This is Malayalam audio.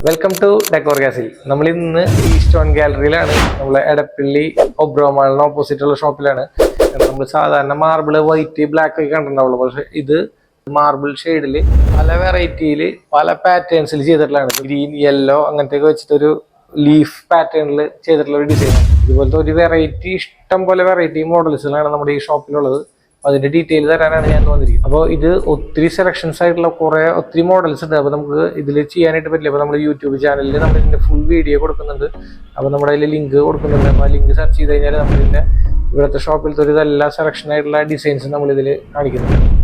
Welcome to decor castle. നമ്മൾ ഇന്ന് ഈസ്റ്റേൺ ഗാലറിയിലാണ്. നമ്മളെ എടപ്പള്ളി ഒബ്രോമാളിന് ഓപ്പോസിറ്റ് ഉള്ള ഷോപ്പിലാണ്. നമ്മൾ സാധാരണ മാർബിൾ വൈറ്റ് ബ്ലാക്ക് ഒക്കെ കണ്ടിട്ടുണ്ടാവുള്ളൂ. പക്ഷെ ഇത് മാർബിൾ ഷെയ്ഡിൽ പല വെറൈറ്റിയിൽ പല പാറ്റേൺസിൽ ചെയ്തിട്ടുള്ളതാണ്. ഗ്രീൻ, യെല്ലോ അങ്ങനത്തെ വെച്ചിട്ടൊരു ലീഫ് പാറ്റേണിൽ ചെയ്തിട്ടുള്ള ഒരു ഡിസൈൻ. ഇതുപോലത്തെ ഒരു വെറൈറ്റി, ഇഷ്ടം പോലെ വെറൈറ്റി മോഡൽസിലാണ് നമ്മുടെ ഈ ഷോപ്പിലുള്ളത്. അതിന്റെ ഡീറ്റെയിൽ തരാനാണ് ഞാൻ വന്നിരിക്കുന്നത്. അപ്പോൾ ഇത് ഒത്തിരി സെലക്ഷൻസ് ആയിട്ടുള്ള ഒത്തിരി മോഡൽസ് ഉണ്ട്. അപ്പോൾ നമുക്ക് ഇതിൽ ചെയ്യാനായിട്ട് പറ്റില്ല. അപ്പോൾ നമ്മുടെ യൂട്യൂബ് ചാനലിൽ നമ്മൾ ഇതിന്റെ ഫുൾ വീഡിയോ കൊടുക്കുന്നുണ്ട്. അപ്പോൾ നമ്മുടെ അതിൽ ലിങ്ക് കൊടുക്കുന്നുണ്ട്. അപ്പോൾ ആ ലിങ്ക് സെർച്ച് ചെയ്ത് കഴിഞ്ഞാൽ നമ്മളിതിന്റെ ഇവിടുത്തെ ഷോപ്പിലത്തെ ഒരു എല്ലാ സെലക്ഷൻ ആയിട്ടുള്ള ഡിസൈൻസ് നമ്മളിതിൽ കാണിക്കുന്നുണ്ട്.